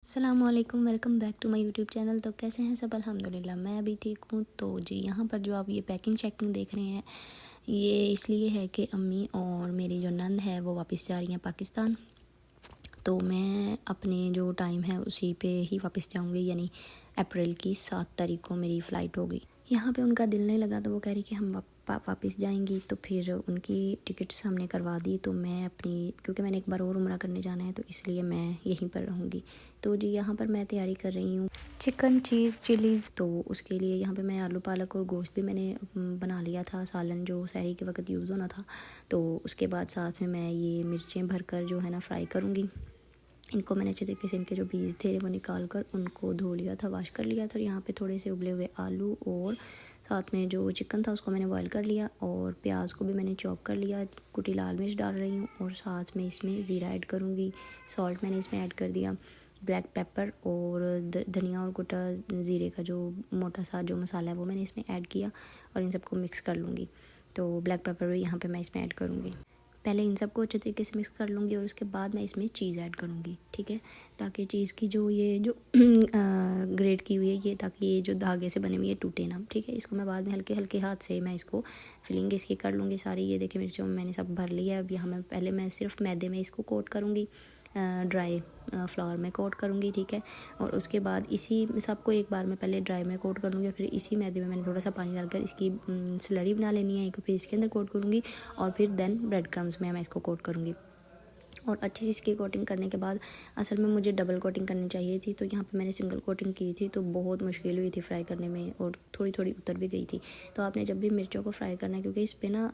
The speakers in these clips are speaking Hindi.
अस्सलामुअलैकुम, welcome back to my YouTube channel. तो कैसे हैं सब? अल्हम्दुलिल्लाह मैं भी ठीक हूँ। तो जी यहाँ पर जो आप ये पैकिंग शैकिंग देख रहे हैं, ये इसलिए है कि अम्मी और मेरी जो नंद है वो वापस जा रही हैं पाकिस्तान। तो मैं अपने जो टाइम है उसी पे ही वापस जाऊँगी, यानी अप्रैल की 7 तारीख को मेरी फ़्लाइट होगी। यहाँ पे उनका दिल नहीं लगा तो वो कह रही कि हम वापस जाएंगी। तो फिर उनकी टिकट्स हमने करवा दी। तो मैं अपनी, क्योंकि मैंने एक बार और उम्रा करने जाना है तो इसलिए मैं यहीं पर रहूँगी। तो जी यहाँ पर मैं तैयारी कर रही हूँ चिकन चीज़ चिलीज़। तो उसके लिए यहाँ पे मैं आलू पालक और गोश्त भी मैंने बना लिया था, सालन जो सहरी के वक्त यूज़ होना था। तो उसके बाद साथ में मैं ये मिर्चें भरकर जो है ना फ्राई करूँगी। इनको मैंने अच्छे तरीके से, इनके जो बीज थे वो निकाल कर उनको धो लिया था, वॉश कर लिया था। और यहाँ पे थोड़े से उबले हुए आलू और साथ में जो चिकन था उसको मैंने बॉईल कर लिया, और प्याज को भी मैंने चॉप कर लिया। कुटी लाल मिर्च डाल रही हूँ और साथ में इसमें ज़ीरा ऐड करूँगी। सॉल्ट मैंने इसमें ऐड कर दिया, ब्लैक पेपर और धनिया और कुटा ज़ीरे का जो मोटा सा जो मसाला है वो मैंने इसमें ऐड किया और इन सबको मिक्स कर लूँगी। तो ब्लैक पेपर भी यहाँ पे मैं इसमें ऐड करूँगी। पहले इन सबको अच्छे तरीके से मिक्स कर लूँगी और उसके बाद मैं इसमें चीज़ ऐड करूँगी, ठीक है, ताकि चीज़ की जो ये जो ग्रेट की हुई है ये, ताकि ये जो धागे से बने हुए ये टूटे ना, ठीक है। इसको मैं बाद में हल्के हल्के हाथ से मैं इसको फिलिंग इसकी कर लूँगी सारी। ये देखिए मिर्चों में मैंने सब भर लिया है। अब यहाँ मैं सिर्फ मैदे में इसको कोट करूँगी, ड्राई फ्लावर में कोट करूँगी, ठीक है। और उसके बाद इसी सबको एक बार मैं पहले ड्राई में कोट कर लूँगी, फिर इसी मैदे में मैंने थोड़ा सा पानी डालकर इसकी स्लरी बना लेनी है, फिर इसके अंदर कोट करूँगी और फिर देन ब्रेड क्रम्स में मैं इसको कोट करूँगी। और अच्छी सी इसकी कोटिंग करने के बाद, असल में मुझे डबल कोटिंग करनी चाहिए थी, तो यहाँ पे मैंने सिंगल कोटिंग की थी, तो बहुत मुश्किल हुई थी फ्राई करने में और थोड़ी थोड़ी उतर भी गई थी। तो आपने जब भी मिर्चों को फ्राई करना है, क्योंकि इस पर ना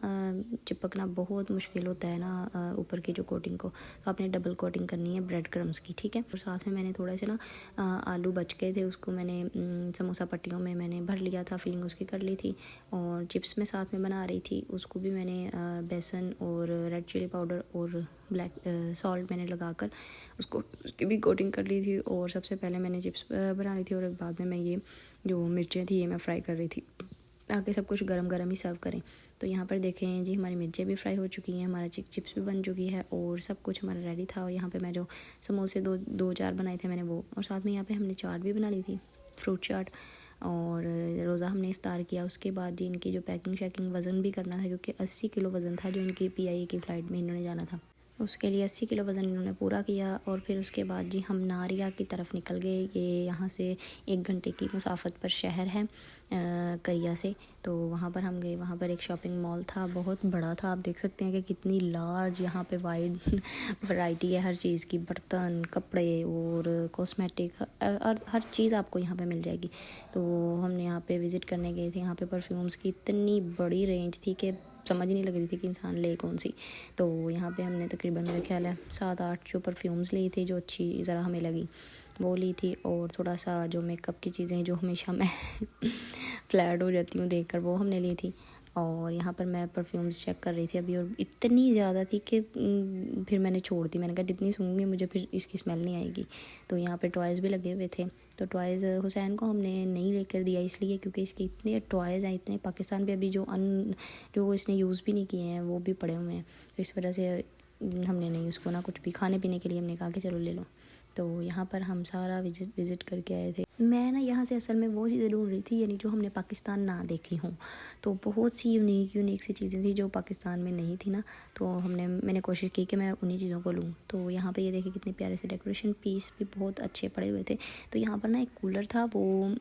चिपकना बहुत मुश्किल होता है ना ऊपर की जो कोटिंग को, तो आपने डबल कोटिंग करनी है ब्रेड क्रम्स की, ठीक है। और साथ में मैंने थोड़े से ना आलू बच गए थे, उसको मैंने समोसा पट्टियों में मैंने भर लिया था, फिलिंग उसकी कर ली थी। और चिप्स में साथ में बना रही थी, उसको भी मैंने बेसन और रेड चिली पाउडर और ब्लैक सॉल्ट मैंने लगाकर उसकी भी कोटिंग कर ली थी। और सबसे पहले मैंने चिप्स बना ली थी और बाद में मैं ये जो मिर्चें थी ये मैं फ्राई कर रही थी, ताकि सब कुछ गरम गरम ही सर्व करें। तो यहाँ पर देखें जी, हमारी मिर्चें भी फ्राई हो चुकी हैं, हमारा चिप्स भी बन चुकी है और सब कुछ हमारा रेडी था। और यहाँ पे मैं जो समोसे दो चार बनाए थे मैंने वो, और साथ में यहाँ पे हमने चाट भी बना ली थी, फ्रूट चाट। और रोज़ा हमने इफ्तार किया। उसके बाद जी इनकी जो पैकिंग शैकिंग वज़न भी करना था, क्योंकि 80 किलो वज़न था जो इनकी PIA की फ़्लाइट में इन्होंने जाना था। उसके लिए 80 किलो वज़न इन्होंने पूरा किया। और फिर उसके बाद जी हम नारिया की तरफ निकल गए। ये यहाँ से 1 घंटे की मुसाफत पर शहर है करिया से। तो वहाँ पर हम गए। वहाँ पर एक शॉपिंग मॉल था, बहुत बड़ा था। आप देख सकते हैं कि कितनी लार्ज यहाँ पे वाइड वैरायटी है हर चीज़ की, बर्तन, कपड़े और कॉस्मेटिक, हर चीज़ आपको यहाँ पे मिल जाएगी। तो हमने यहाँ पे विज़िट करने गए थे। यहाँ पे परफ्यूम्स की इतनी बड़ी रेंज थी कि समझ ही नहीं लग रही थी कि इंसान ले कौन सी। तो यहाँ पे हमने तकरीबन मेरा ख्याल है 7-8 जो परफ्यूम्स ली थी, जो अच्छी ज़रा हमें लगी वो ली थी। और थोड़ा सा जो मेकअप की चीज़ें जो हमेशा मैं फ्लैट हो जाती हूँ देखकर, वो हमने ली थी। और यहाँ पर मैं परफ्यूम्स चेक कर रही थी अभी, और इतनी ज़्यादा थी कि फिर मैंने छोड़ दी। मैंने कहा जितनी सूंघूंगी मुझे फिर इसकी स्मेल नहीं आएगी। तो यहाँ पे टॉयज़ भी लगे हुए थे। तो टॉयज़ हुसैन को हमने नहीं लेकर दिया इसलिए क्योंकि इसके इतने टॉयज़ हैं, इतने पाकिस्तान पे अभी जो इसने यूज़ भी नहीं किए हैं वो भी पड़े हुए हैं। तो इस वजह से हमने नहीं उसको ना कुछ भी खाने पीने के लिए हमने कहा कि चलो ले लो। तो यहाँ पर हम सारा विज़िट करके आए थे। मैं ना यहाँ से असल में वो चीज़ें ढूंढ रही थी, यानी जो हमने पाकिस्तान ना देखी हों। तो बहुत सी यूनिक सी चीज़ें थी जो पाकिस्तान में नहीं थी ना। तो मैंने कोशिश की कि मैं उन्हीं चीज़ों को लूँ। तो यहाँ पे ये देखिए कितने प्यारे से डेकोरेशन पीस भी बहुत अच्छे पड़े हुए थे। तो यहाँ पर ना एक कूलर था, वो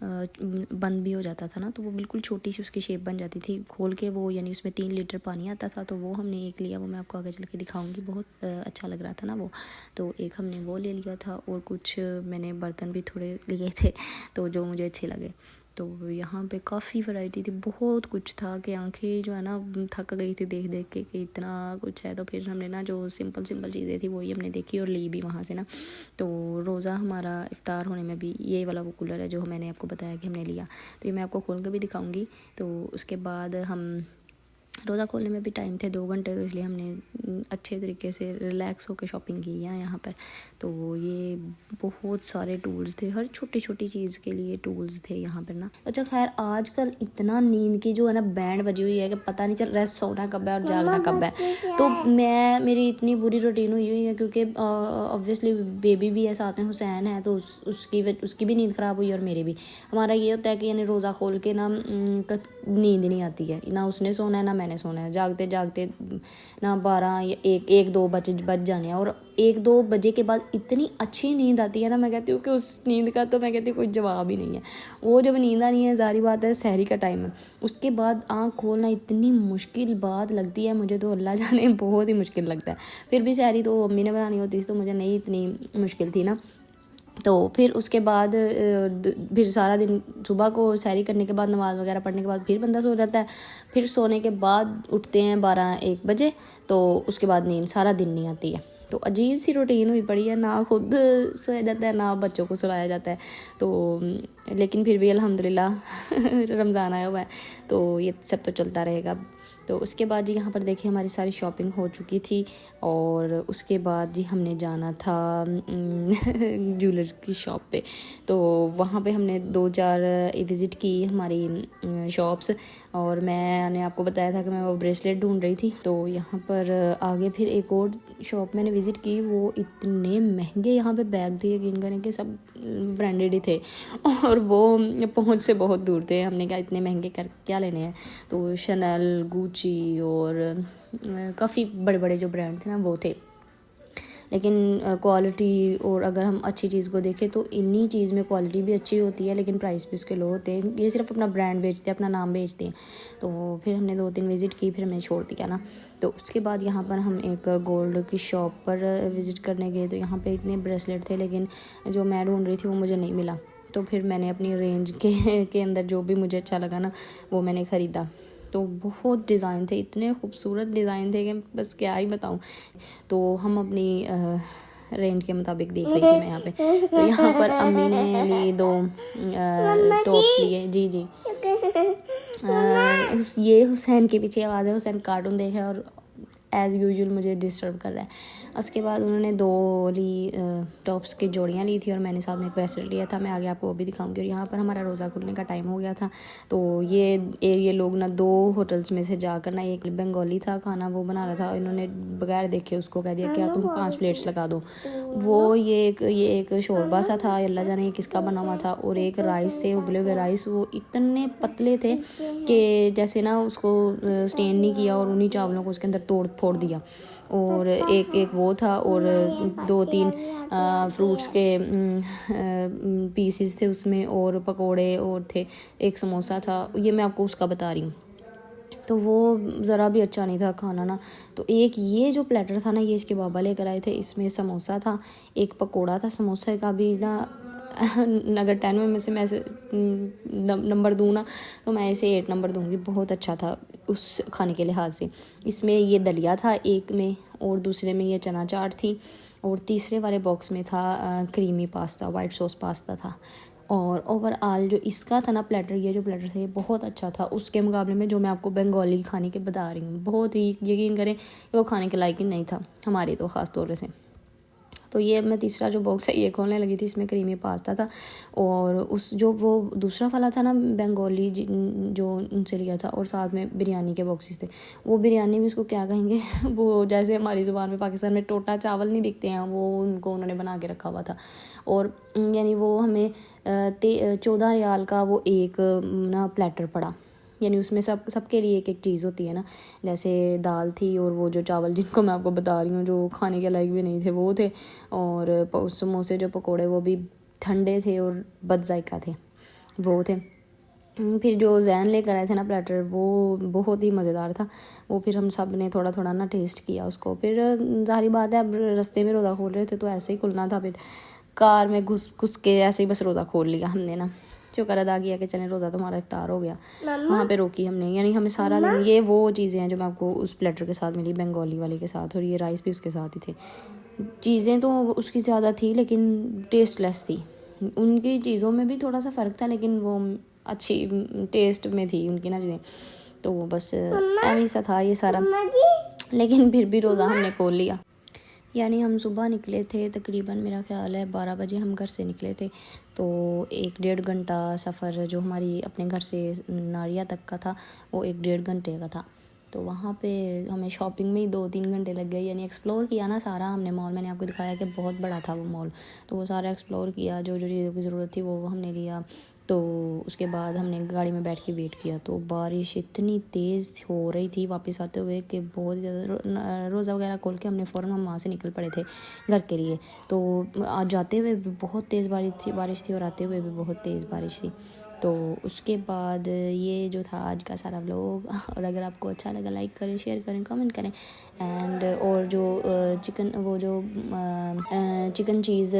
बंद भी हो जाता था ना, तो वो बिल्कुल छोटी सी उसकी शेप बन जाती थी खोल के वो, यानी उसमें 3 लीटर पानी आता था। तो वो हमने एक लिया, वो मैं आपको आगे चल के दिखाऊंगी, बहुत अच्छा लग रहा था ना वो। तो एक हमने वो ले लिया था और कुछ मैंने बर्तन भी थोड़े लिए थे तो जो मुझे अच्छे लगे। तो यहाँ पे काफ़ी वैरायटी थी, बहुत कुछ था कि आंखें जो है ना थक गई थी देख देख के कि इतना कुछ है। तो फिर हमने ना जो सिंपल चीज़ें थी वही हमने देखी और ली भी वहाँ से ना। तो रोज़ा हमारा इफ्तार होने में भी ये वाला वो कूलर है जो मैंने आपको बताया कि हमने लिया। तो ये मैं आपको खोल के भी दिखाऊंगी। तो उसके बाद हम रोज़ा खोलने में भी टाइम थे 2 घंटे, तो इसलिए हमने अच्छे तरीके से रिलैक्स होकर शॉपिंग की है यहाँ पर। तो ये बहुत सारे टूल्स थे, हर छोटी छोटी चीज़ के लिए टूल्स थे यहाँ पर ना। अच्छा खैर, आजकल इतना नींद की जो है ना बैंड बजी हुई है कि पता नहीं चल रहा है सोना कब है और जागना कब है। तो मेरी इतनी बुरी रूटीन हुई है क्योंकि ऑब्वियसली बेबी भी है साथ में, हुसैन है, तो उसकी भी नींद ख़राब हुई और मेरी भी। हमारा ये होता है कि यानी रोज़ा खोल के ना नींद नहीं आती है, ना उसने सोना है ना मैंने सोना है, जागते जागते ना 12 या 1-2 बज जाने हैं। और 1-2 बजे के बाद इतनी अच्छी नींद आती है ना, मैं कहती हूँ कि उस नींद का तो मैं कहती हूँ कोई जवाब ही नहीं है। वो जब नींद आनी है, ज़ाहिर बात है सहरी का टाइम है, उसके बाद आँख खोलना इतनी मुश्किल बात लगती है मुझे, तो अल्लाह जाने बहुत ही मुश्किल लगता है। फिर भी सहरी तो अम्मी ने बनानी होती थी, तो मुझे नहीं इतनी मुश्किल थी ना। तो फिर उसके बाद फिर सारा दिन सुबह को सैरी करने के बाद नमाज़ वगैरह पढ़ने के बाद फिर बंदा सो जाता है। फिर सोने के बाद उठते हैं 12-1 बजे, तो उसके बाद नींद सारा दिन नहीं आती है। तो अजीब सी रूटीन हुई पड़ी है, ना खुद सोया जाता है ना बच्चों को सुलाया जाता है। तो लेकिन फिर भी अल्हम्दुलिल्लाह रमज़ान आया हुआ है, तो ये सब तो चलता रहेगा। तो उसके बाद जी यहाँ पर देखिए हमारी सारी शॉपिंग हो चुकी थी, और उसके बाद जी हमने जाना था ज्वेलर्स की शॉप पे। तो वहाँ पे हमने 2-4 विज़िट की हमारी शॉप्स, और मैंने आपको बताया था कि मैं वो ब्रेसलेट ढूंढ रही थी। तो यहाँ पर आगे फिर एक और शॉप मैंने विज़िट की, वो इतने महंगे यहाँ पे बैग थे, यकीन करें कि सब ब्रांडेड ही थे, और वो पहुँच से बहुत दूर थे। हमने कहा इतने महंगे कर क्या लेने हैं। तो शनल, गुची और काफ़ी बड़े बड़े जो ब्रांड थे ना वो थे, लेकिन क्वालिटी और अगर हम अच्छी चीज़ को देखें तो इन्हीं चीज़ में क्वालिटी भी अच्छी होती है, लेकिन प्राइस भी उसके लो होते हैं। ये सिर्फ अपना ब्रांड बेचते हैं, अपना नाम बेचते हैं। तो फिर हमने 2-3 विज़िट की, फिर हमने छोड़ दिया ना। तो उसके बाद यहाँ पर हम एक गोल्ड की शॉप पर विज़िट करने गए। तो यहाँ पर इतने ब्रेसलेट थे, लेकिन जो मैं ढूंढ रही थी वो मुझे नहीं मिला। तो फिर मैंने अपनी रेंज के अंदर जो भी मुझे अच्छा लगा ना वो मैंने ख़रीदा। तो बहुत डिज़ाइन थे, इतने खूबसूरत डिज़ाइन थे कि बस क्या ही बताऊँ। तो हम अपनी रेंज के मुताबिक देख रही थी मैं यहाँ पे। तो यहाँ पर अम्मी ने लिए 2 टॉप्स लिए। जी जी ये हुसैन के पीछे आवाज़ है, हुसैन कार्टून देख रहा है और एज़ यूजुअल मुझे डिस्टर्ब कर रहा है। उसके बाद उन्होंने 2 टॉप्स की जोड़ियाँ ली थी, और मैंने साथ में एक ब्रेसलेट लिया था। मैं आगे आपको वो भी दिखाऊंगी। और यहाँ पर हमारा रोज़ा खुलने का टाइम हो गया था। तो ये लोग ना 2 होटल्स में से जाकर ना, एक बंगाली था खाना वो बना रहा था, इन्होंने बगैर देखे उसको कह दिया क्या तुम 5 प्लेट्स लगा दो। वो ये एक शोरबा सा था, अल्लाह जाने ये किसका बना हुआ था, और एक राइस थे, उबले हुए राइस, वो इतने पतले थे कि जैसे ना उसको स्टेन नहीं किया और उन्हीं चावलों को उसके अंदर तोड़ फोड़ दिया। और एक वो था, और 2-3 फ्रूट्स के पीसेस थे उसमें, और पकोड़े और थे, एक समोसा था। ये मैं आपको उसका बता रही हूँ। तो वो ज़रा भी अच्छा नहीं था खाना ना। तो एक ये जो प्लेटर था ना, ये इसके बाबा लेकर आए थे, इसमें समोसा था, एक पकोड़ा था। समोसे का भी ना अगर 10 में से मैं नंबर दूँ ना, तो मैं इसे 8 नंबर दूँगी। बहुत अच्छा था उस खाने के लिहाज से। इसमें ये दलिया था एक में, और दूसरे में ये चना चाट थी, और तीसरे वाले बॉक्स में था creamy pasta, white sauce pasta था। और ओवरऑल जो इसका था ना प्लेटर, ये जो प्लेटर था ये बहुत अच्छा था उसके मुकाबले में जो मैं आपको बंगाली खाने के बता रही हूँ। बहुत ही यकीन करें वो खाने के लायक ही नहीं था हमारे तो ख़ास तौर से। तो ये मैं तीसरा जो बॉक्स है ये खोलने लगी थी, इसमें क्रीमी पास्ता था, और उस जो वो दूसरा वाला था ना बंगाली जो उनसे लिया था, और साथ में बिरयानी के बॉक्सेस थे। वो बिरयानी भी उसको क्या कहेंगे वो जैसे हमारी ज़ुबान में पाकिस्तान में टोटा चावल नहीं बिकते हैं, वो उनको उन्होंने बना के रखा हुआ था। और यानी वो हमें 14 रियाल का वो एक ना प्लेटर पड़ा, यानी उसमें सबके लिए एक चीज़ होती है ना। जैसे दाल थी, और वो जो चावल जिनको मैं आपको बता रही हूँ जो खाने के लायक भी नहीं थे वो थे, और समोसे जो पकोड़े वो भी ठंडे थे और बदजायका थे वो थे। फिर जो जैन लेकर आए थे ना प्लेटर, वो बहुत ही मज़ेदार था। वो फिर हम सब ने थोड़ा थोड़ा ना टेस्ट किया उसको। फिर ज़ाहिर बात है अब रास्ते में रोज़ा खोल रहे थे तो ऐसे ही खुलना था, फिर कार में घुस के ऐसे ही बस रोज़ा खोल लिया हमने ना। शुक्र अदा किया कि चलें रोज़ा तुम्हारा इफ्तार हो गया। वहाँ पे रोकी हमने, यानी हमें सारा दिन ये वो चीज़ें हैं जो मैं आपको उस प्लेटर के साथ मिली, बंगाली वाले के साथ, और ये राइस भी उसके साथ ही थे। चीज़ें तो उसकी ज़्यादा थी लेकिन टेस्टलेस थी। उनकी चीज़ों में भी थोड़ा सा फ़र्क था, लेकिन वो अच्छी टेस्ट में थी उनकी ना चीज़ें। तो बस ऐसा था ये सारा, लेकिन फिर भी रोज़ा हमने खोल लिया। यानी हम सुबह निकले थे, तकरीबन मेरा ख़्याल है 12 बजे हम घर से निकले थे। तो 1-1.5 घंटा सफ़र जो हमारी अपने घर से नारिया तक का था वो 1-1.5 घंटे का था। तो वहाँ पे हमें शॉपिंग में ही 2-3 घंटे लग गए। यानी एक्सप्लोर किया ना सारा हमने मॉल, मैंने आपको दिखाया कि बहुत बड़ा था वो मॉल। तो वो सारा एक्सप्लोर किया, जो जो चीज़ों की ज़रूरत थी वो हमने लिया। तो उसके बाद हमने गाड़ी में बैठ के वेट किया। तो बारिश इतनी तेज़ हो रही थी वापस आते हुए कि बहुत ज़्यादा, रोज़ा वगैरह खोल के हमने फ़ौरन हम वहाँ से निकल पड़े थे घर के लिए। तो आज जाते हुए भी बहुत तेज़ बारिश थी और आते हुए भी बहुत तेज़ बारिश थी। तो उसके बाद ये जो था आज का सारा व्लॉग। और अगर आपको अच्छा लगा लाइक करें, शेयर करें, कमेंट करें। एंड और जो चिकन चीज़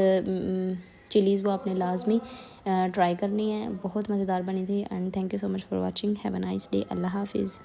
चिलीज़ वो आपने लाजमी ट्राई करनी है, बहुत मज़ेदार बनी थी। And thank you so much for watching, have a nice day, अल्लाह हाफिज़।